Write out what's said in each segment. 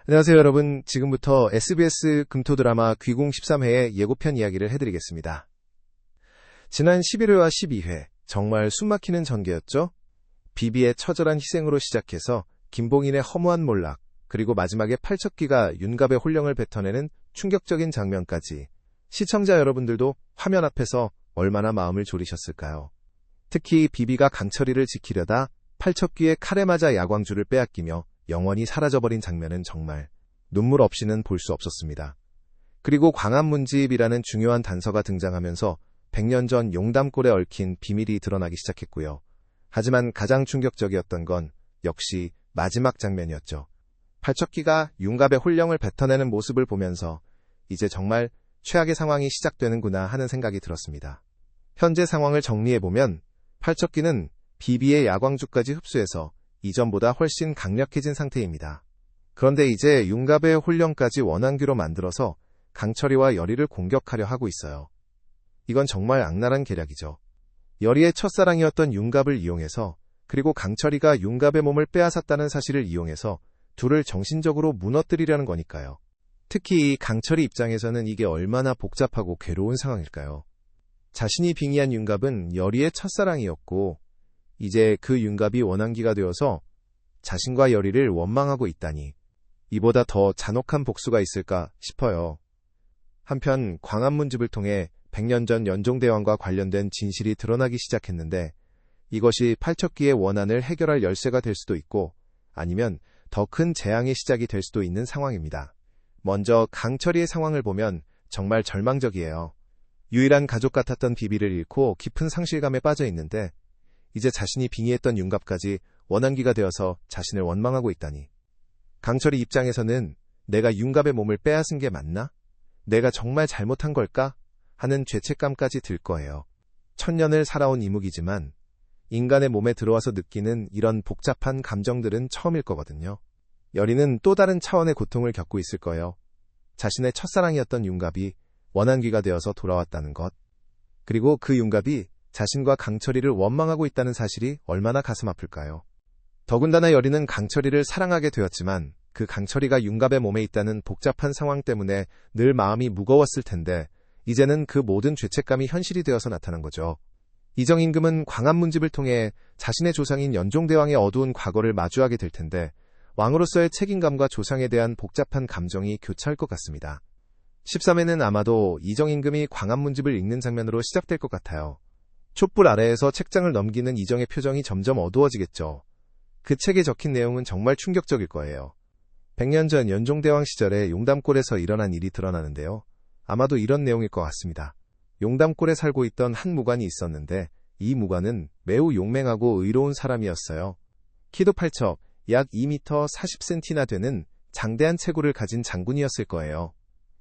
안녕하세요 여러분. 지금부터 SBS 금토 드라마 귀공 13회의 예고편 이야기를 해드리겠습니다. 지난 11회와 12회 정말 숨막히는 전개였죠. 비비의 처절한 희생으로 시작해서 김봉인의 허무한 몰락, 그리고 마지막에 팔척귀가 윤갑의 혼령을 뱉어내는 충격적인 장면까지 시청자 여러분들도 화면 앞에서 얼마나 마음을 졸이셨을까요? 특히 비비가 강철이를 지키려다 팔척귀의 칼에 맞아 야광줄을 빼앗기며 영원히 사라져버린 장면은 정말 눈물 없이는 볼 수 없었습니다. 그리고 광안문집이라는 중요한 단서가 등장하면서 100년 전 용담골에 얽힌 비밀이 드러나기 시작했고요. 하지만 가장 충격적이었던 건 역시 마지막 장면이었죠. 팔척귀가 윤갑의 혼령을 뱉어내는 모습을 보면서 이제 정말 최악의 상황이 시작되는구나 하는 생각이 들었습니다. 현재 상황을 정리해보면 팔척귀는 비비의 야광줄까지 흡수해서 이전보다 훨씬 강력해진 상태입니다. 그런데 이제 윤갑의 혼령까지 원한귀로 만들어서 강철이와 여리를 공격하려 하고 있어요. 이건 정말 악랄한 계략이죠. 여리의 첫사랑이었던 윤갑을 이용해서, 그리고 강철이가 윤갑의 몸을 빼앗았다는 사실을 이용해서 둘을 정신적으로 무너뜨리려는 거니까요. 특히 강철이 입장에서는 이게 얼마나 복잡하고 괴로운 상황일까요? 자신이 빙의한 윤갑은 여리의 첫사랑이었고 이제 그 윤갑이 원한귀가 되어서 자신과 여리를 원망하고 있다니, 이보다 더 잔혹한 복수가 있을까 싶어요. 한편 광안문집을 통해 100년 전 연종대왕과 관련된 진실이 드러나기 시작했는데, 이것이 팔척귀의 원한을 해결할 열쇠가 될 수도 있고 아니면 더 큰 재앙의 시작이 될 수도 있는 상황입니다. 먼저 강철이의 상황을 보면 정말 절망적이에요. 유일한 가족 같았던 비비를 잃고 깊은 상실감에 빠져 있는데, 이제 자신이 빙의했던 윤갑까지 원한귀가 되어서 자신을 원망하고 있다니. 강철이 입장에서는 내가 윤갑의 몸을 빼앗은 게 맞나? 내가 정말 잘못한 걸까? 하는 죄책감까지 들 거예요. 천년을 살아온 이묵이지만 인간의 몸에 들어와서 느끼는 이런 복잡한 감정들은 처음일 거거든요. 여리는 또 다른 차원의 고통을 겪고 있을 거예요. 자신의 첫사랑이었던 윤갑이 원한귀가 되어서 돌아왔다는 것. 그리고 그 윤갑이 자신과 강철이를 원망하고 있다는 사실이 얼마나 가슴 아플까요? 더군다나 여리는 강철이를 사랑하게 되었지만 그 강철이가 윤갑의 몸에 있다는 복잡한 상황 때문에 늘 마음이 무거웠을 텐데, 이제는 그 모든 죄책감이 현실이 되어서 나타난 거죠. 이정임금은 광안문집을 통해 자신의 조상인 연종대왕의 어두운 과거를 마주하게 될 텐데, 왕으로서의 책임감과 조상에 대한 복잡한 감정이 교차할 것 같습니다. 13회는 아마도 이정임금이 광안문집을 읽는 장면으로 시작될 것 같아요. 촛불 아래에서 책장을 넘기는 이정의 표정이 점점 어두워지겠죠. 그 책에 적힌 내용은 정말 충격적일 거예요. 100년 전 연종대왕 시절에 용담골에서 일어난 일이 드러나는데요. 아마도 이런 내용일 것 같습니다. 용담골에 살고 있던 한 무관이 있었는데, 이 무관은 매우 용맹하고 의로운 사람이었어요. 키도 8척, 약 2m 40cm나 되는 장대한 체구를 가진 장군이었을 거예요.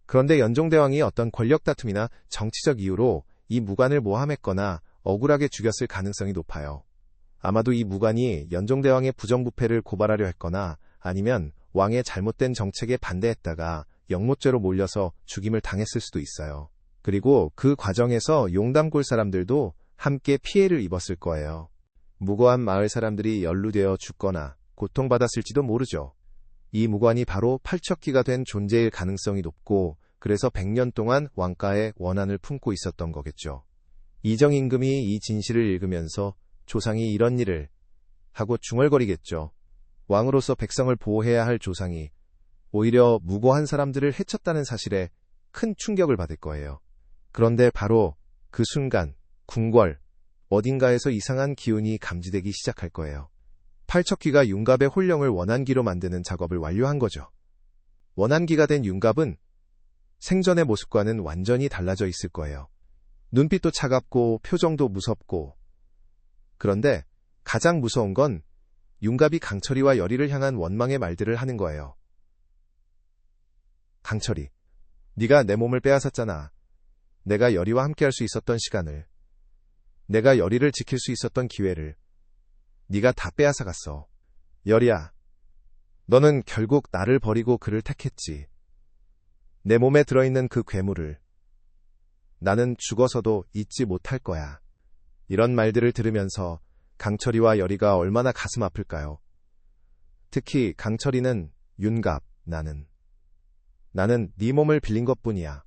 그런데 연종대왕이 어떤 권력 다툼이나 정치적 이유로 이 무관을 모함했거나 억울하게 죽였을 가능성이 높아요. 아마도 이 무관이 연종대왕의 부정부패를 고발하려 했거나 아니면 왕의 잘못된 정책에 반대했다가 영모죄로 몰려서 죽임을 당했을 수도 있어요. 그리고 그 과정에서 용담골 사람들도 함께 피해를 입었을 거예요. 무고한 마을 사람들이 연루되어 죽거나 고통받았을지도 모르죠. 이 무관이 바로 팔척귀가 된 존재일 가능성이 높고, 그래서 100년 동안 왕가의 원한을 품고 있었던 거겠죠. 이정임금이 이 진실을 읽으면서 조상이 이런 일을 하고 중얼거리겠죠. 왕으로서 백성을 보호해야 할 조상이 오히려 무고한 사람들을 해쳤다는 사실에 큰 충격을 받을 거예요. 그런데 바로 그 순간 궁궐 어딘가에서 이상한 기운이 감지되기 시작할 거예요. 팔척귀가 윤갑의 혼령을 원한귀로 만드는 작업을 완료한 거죠. 원한귀가 된 윤갑은 생전의 모습과는 완전히 달라져 있을 거예요. 눈빛도 차갑고 표정도 무섭고. 그런데 가장 무서운 건 윤갑이 강철이와 여리를 향한 원망의 말들을 하는 거예요. 강철이, 네가 내 몸을 빼앗았잖아. 내가 여리와 함께할 수 있었던 시간을, 내가 여리를 지킬 수 있었던 기회를 네가 다 빼앗아갔어. 여리야, 너는 결국 나를 버리고 그를 택했지. 내 몸에 들어있는 그 괴물을 나는 죽어서도 잊지 못할 거야. 이런 말들을 들으면서 강철이와 여리가 얼마나 가슴 아플까요? 특히 강철이는 윤갑, 나는 네 몸을 빌린 것뿐이야.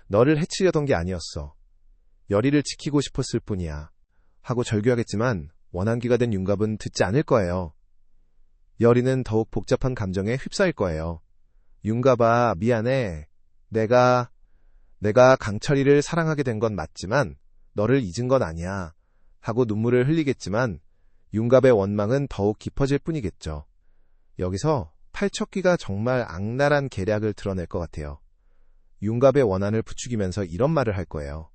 너를 해치려던 게 아니었어. 열의를 지키고 싶었을 뿐이야. 하고 절규하겠지만 원한기가 된 윤갑은 듣지 않을 거예요. 열의는 더욱 복잡한 감정에 휩싸일 거예요. 윤갑아, 미안해. 내가 강철이를 사랑하게 된 건 맞지만 너를 잊은 건 아니야. 하고 눈물을 흘리겠지만 윤갑의 원망은 더욱 깊어질 뿐이겠죠. 여기서 팔척귀가 정말 악랄한 계략을 드러낼 것 같아요. 윤갑의 원한을 부추기면서 이런 말을 할 거예요.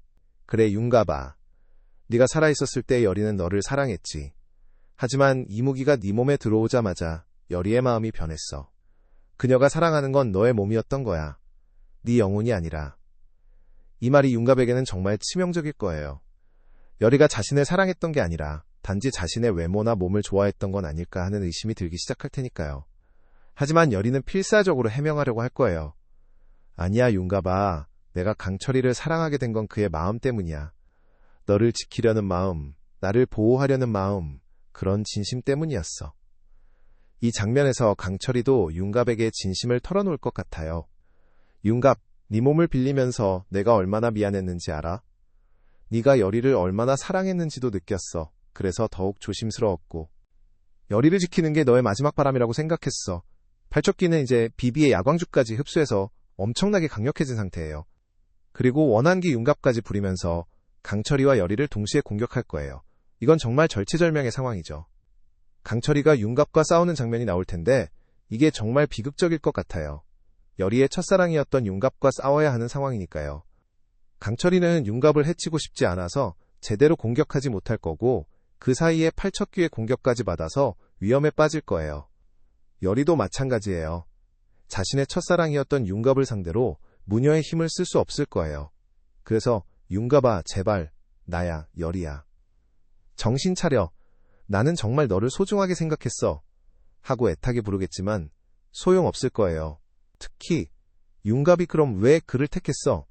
그래, 윤갑아. 네가 살아있었을 때 열이는 너를 사랑했지. 하지만 이무기가 네 몸에 들어오자마자 열이의 마음이 변했어. 그녀가 사랑하는 건 너의 몸이었던 거야. 네 영혼이 아니라. 이 말이 윤갑에게는 정말 치명적일 거예요. 열이가 자신을 사랑했던 게 아니라 단지 자신의 외모나 몸을 좋아했던 건 아닐까 하는 의심이 들기 시작할 테니까요. 하지만 열이는 필사적으로 해명하려고 할 거예요. 아니야, 윤갑아. 내가 강철이를 사랑하게 된 건 그의 마음 때문이야. 너를 지키려는 마음, 나를 보호하려는 마음, 그런 진심 때문이었어. 이 장면에서 강철이도 윤갑에게 진심을 털어놓을 것 같아요. 윤갑, 네 몸을 빌리면서 내가 얼마나 미안했는지 알아? 네가 열이를 얼마나 사랑했는지도 느꼈어. 그래서 더욱 조심스러웠고. 열이를 지키는 게 너의 마지막 바람이라고 생각했어. 팔척귀는 이제 비비의 야광주까지 흡수해서 엄청나게 강력해진 상태예요. 그리고 원한기 윤갑까지 부리면서 강철이와 열이를 동시에 공격할 거예요. 이건 정말 절체절명의 상황이죠. 강철이가 윤갑과 싸우는 장면이 나올 텐데 이게 정말 비극적일 것 같아요. 열이의 첫사랑이었던 윤갑과 싸워야 하는 상황이니까요. 강철이는 윤갑을 해치고 싶지 않아서 제대로 공격하지 못할 거고 그 사이에 팔척귀의 공격까지 받아서 위험에 빠질 거예요. 열이도 마찬가지예요. 자신의 첫사랑이었던 윤갑을 상대로 무녀의 힘을 쓸 수 없을 거예요. 그래서 윤갑아, 제발 나야, 열이야. 정신 차려. 나는 정말 너를 소중하게 생각했어. 하고 애타게 부르겠지만 소용없을 거예요. 특히 윤갑이 그럼 왜 그를 택했어?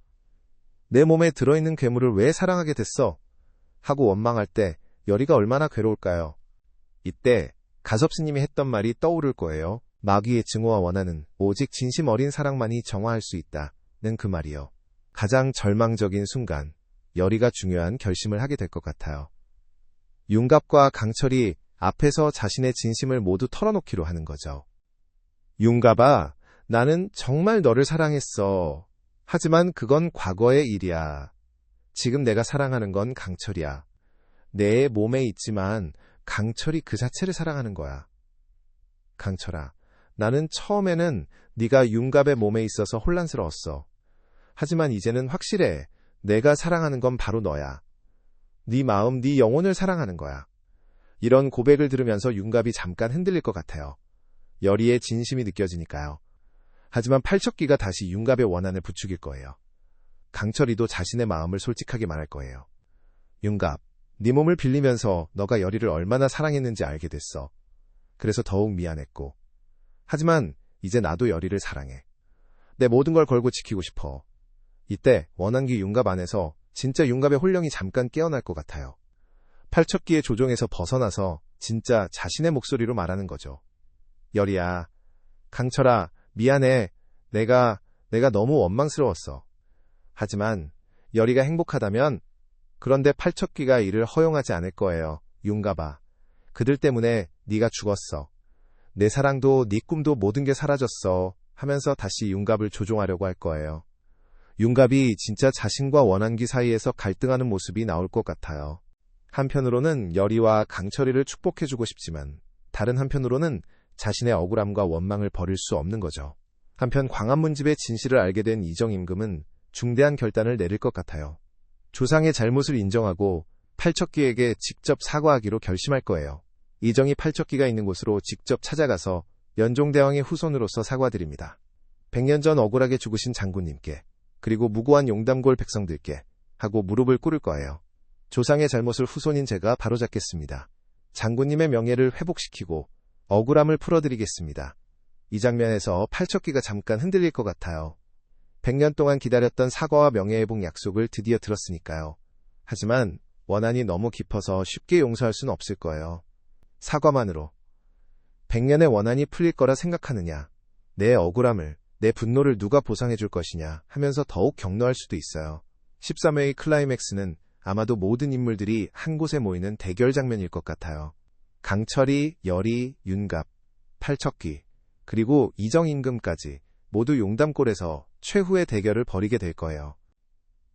내 몸에 들어있는 괴물을 왜 사랑하게 됐어? 하고 원망할 때 열이가 얼마나 괴로울까요? 이때 가섭스님이 했던 말이 떠오를 거예요. 마귀의 증오와 원한은 오직 진심 어린 사랑만이 정화할 수 있다는 그 말이요. 가장 절망적인 순간 열이가 중요한 결심을 하게 될 것 같아요. 윤갑과 강철이 앞에서 자신의 진심을 모두 털어놓기로 하는 거죠. 윤갑아, 나는 정말 너를 사랑했어. 하지만 그건 과거의 일이야. 지금 내가 사랑하는 건 강철이야. 내 몸에 있지만 강철이 그 자체를 사랑하는 거야. 강철아, 나는 처음에는 네가 윤갑의 몸에 있어서 혼란스러웠어. 하지만 이제는 확실해. 내가 사랑하는 건 바로 너야. 네 마음, 네 영혼을 사랑하는 거야. 이런 고백을 들으면서 윤갑이 잠깐 흔들릴 것 같아요. 열이의 진심이 느껴지니까요. 하지만 팔척귀가 다시 윤갑의 원한을 부추길 거예요. 강철이도 자신의 마음을 솔직하게 말할 거예요. 윤갑, 네 몸을 빌리면서 너가 열이를 얼마나 사랑했는지 알게 됐어. 그래서 더욱 미안했고. 하지만 이제 나도 열이를 사랑해. 내 모든 걸 걸고 지키고 싶어. 이때 원한기 윤갑 안에서 진짜 윤갑의 혼령이 잠깐 깨어날 것 같아요. 팔척귀의 조종에서 벗어나서 진짜 자신의 목소리로 말하는 거죠. 열이야, 강철아, 미안해. 내가 너무 원망스러웠어. 하지만 열이가 행복하다면, 그런데 팔척귀가 이를 허용하지 않을 거예요. 윤갑아, 그들 때문에 네가 죽었어. 내 사랑도 네 꿈도 모든 게 사라졌어. 하면서 다시 윤갑을 조종하려고 할 거예요. 윤갑이 진짜 자신과 원한기 사이에서 갈등하는 모습이 나올 것 같아요. 한편으로는 열이와 강철이를 축복해주고 싶지만 다른 한편으로는 자신의 억울함과 원망을 버릴 수 없는 거죠. 한편 광안문집의 진실을 알게 된 이정임금은 중대한 결단을 내릴 것 같아요. 조상의 잘못을 인정하고 팔척귀에게 직접 사과하기로 결심할 거예요. 이정이 팔척귀가 있는 곳으로 직접 찾아가서 연종대왕의 후손으로서 사과드립니다. 100년 전 억울하게 죽으신 장군님께, 그리고 무고한 용담골 백성들께 하고 무릎을 꿇을 거예요. 조상의 잘못을 후손인 제가 바로잡겠습니다. 장군님의 명예를 회복시키고 억울함을 풀어드리겠습니다. 이 장면에서 팔척귀가 잠깐 흔들릴 것 같아요. 100년 동안 기다렸던 사과와 명예회복 약속을 드디어 들었으니까요. 하지만 원한이 너무 깊어서 쉽게 용서할 수는 없을 거예요. 사과만으로 100년의 원한이 풀릴 거라 생각하느냐? 내 억울함을, 내 분노를 누가 보상해 줄 것이냐 하면서 더욱 격노할 수도 있어요. 13회의 클라이맥스는 아마도 모든 인물들이 한 곳에 모이는 대결 장면일 것 같아요. 강철이, 열이, 윤갑, 팔척귀, 그리고 이정임금까지 모두 용담골에서 최후의 대결을 벌이게 될 거예요.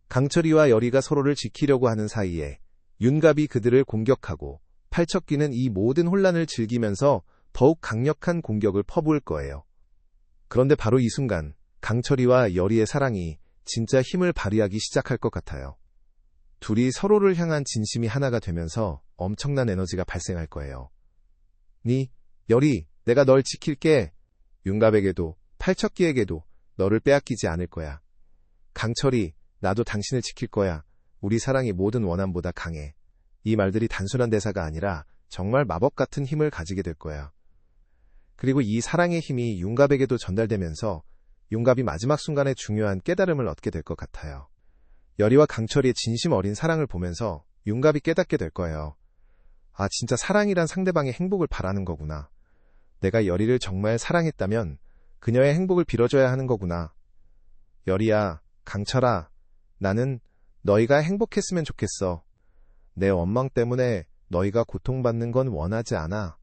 강철이와 열이가 서로를 지키려고 하는 사이에 윤갑이 그들을 공격하고 팔척귀는 이 모든 혼란을 즐기면서 더욱 강력한 공격을 퍼부을 거예요. 그런데 바로 이 순간 강철이와 열이의 사랑이 진짜 힘을 발휘하기 시작할 것 같아요. 둘이 서로를 향한 진심이 하나가 되면서 엄청난 에너지가 발생할 거예요. 열이, 내가 널 지킬게. 윤갑에게도 팔척귀에게도 너를 빼앗기지 않을 거야. 강철이, 나도 당신을 지킬 거야. 우리 사랑이 모든 원한보다 강해. 이 말들이 단순한 대사가 아니라 정말 마법 같은 힘을 가지게 될 거야. 그리고 이 사랑의 힘이 윤갑에게도 전달되면서 윤갑이 마지막 순간에 중요한 깨달음을 얻게 될 것 같아요. 열이와 강철이의 진심 어린 사랑을 보면서 윤갑이 깨닫게 될 거예요. 아, 진짜 사랑이란 상대방의 행복을 바라는 거구나. 내가 열이를 정말 사랑했다면 그녀의 행복을 빌어줘야 하는 거구나. 열이야, 강철아, 나는 너희가 행복했으면 좋겠어. 내 원망 때문에 너희가 고통받는 건 원하지 않아.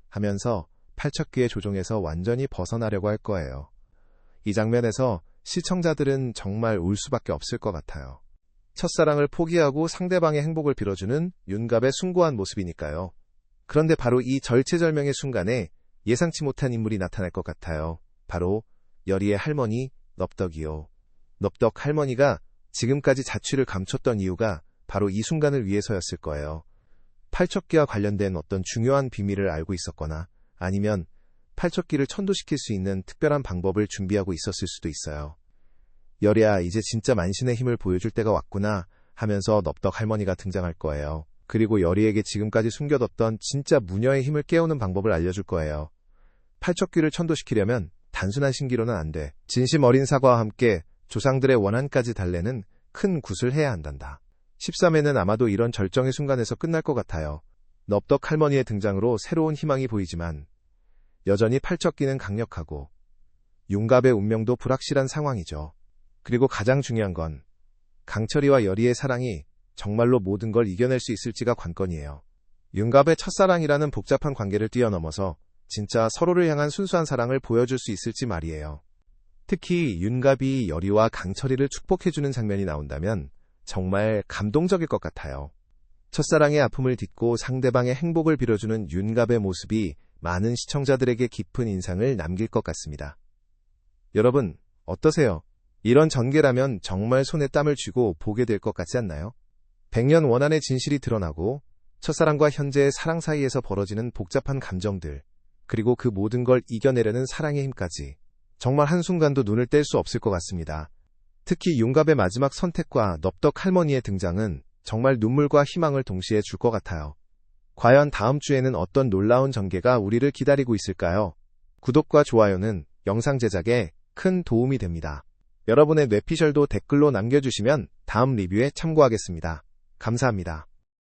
하면서 팔척귀의 조종에서 완전히 벗어나려고 할 거예요. 이 장면에서 시청자들은 정말 울 수밖에 없을 것 같아요. 첫사랑을 포기하고 상대방의 행복을 빌어주는 윤갑의 숭고한 모습이니까요. 그런데 바로 이 절체절명의 순간에 예상치 못한 인물이 나타날 것 같아요. 바로 열이의 할머니 넙덕이요. 넙덕 할머니가 지금까지 자취를 감췄던 이유가 바로 이 순간을 위해서였을 거예요. 팔척귀와 관련된 어떤 중요한 비밀을 알고 있었거나 아니면 팔척귀를 천도시킬 수 있는 특별한 방법을 준비하고 있었을 수도 있어요. 열이야, 이제 진짜 만신의 힘을 보여줄 때가 왔구나 하면서 넙덕 할머니가 등장할 거예요. 그리고 열이에게 지금까지 숨겨뒀던 진짜 무녀의 힘을 깨우는 방법을 알려줄 거예요. 팔척귀를 천도시키려면 단순한 신기로는 안 돼. 진심 어린 사과와 함께 조상들의 원한까지 달래는 큰 굿을 해야 한단다. 13회는 아마도 이런 절정의 순간에서 끝날 것 같아요. 넙덕 할머니의 등장으로 새로운 희망이 보이지만 여전히 팔척귀는 강력하고 윤갑의 운명도 불확실한 상황이죠. 그리고 가장 중요한 건 강철이와 열이의 사랑이 정말로 모든 걸 이겨낼 수 있을지가 관건이에요. 윤갑의 첫사랑이라는 복잡한 관계를 뛰어넘어서 진짜 서로를 향한 순수한 사랑을 보여줄 수 있을지 말이에요. 특히 윤갑이 열이와 강철이를 축복해주는 장면이 나온다면 정말 감동적일 것 같아요. 첫사랑의 아픔을 딛고 상대방의 행복을 빌어주는 윤갑의 모습이 많은 시청자들에게 깊은 인상을 남길 것 같습니다. 여러분, 어떠세요? 이런 전개라면 정말 손에 땀을 쥐고 보게 될 것 같지 않나요? 100년 원한의 진실이 드러나고 첫사랑과 현재의 사랑 사이에서 벌어지는 복잡한 감정들, 그리고 그 모든 걸 이겨내려는 사랑의 힘까지 정말 한순간도 눈을 뗄 수 없을 것 같습니다. 특히 윤갑의 마지막 선택과 넙덕 할머니의 등장은 정말 눈물과 희망을 동시에 줄 것 같아요. 과연 다음 주에는 어떤 놀라운 전개가 우리를 기다리고 있을까요? 구독과 좋아요는 영상 제작에 큰 도움이 됩니다. 여러분의 뇌피셜도 댓글로 남겨주시면 다음 리뷰에 참고하겠습니다. 감사합니다.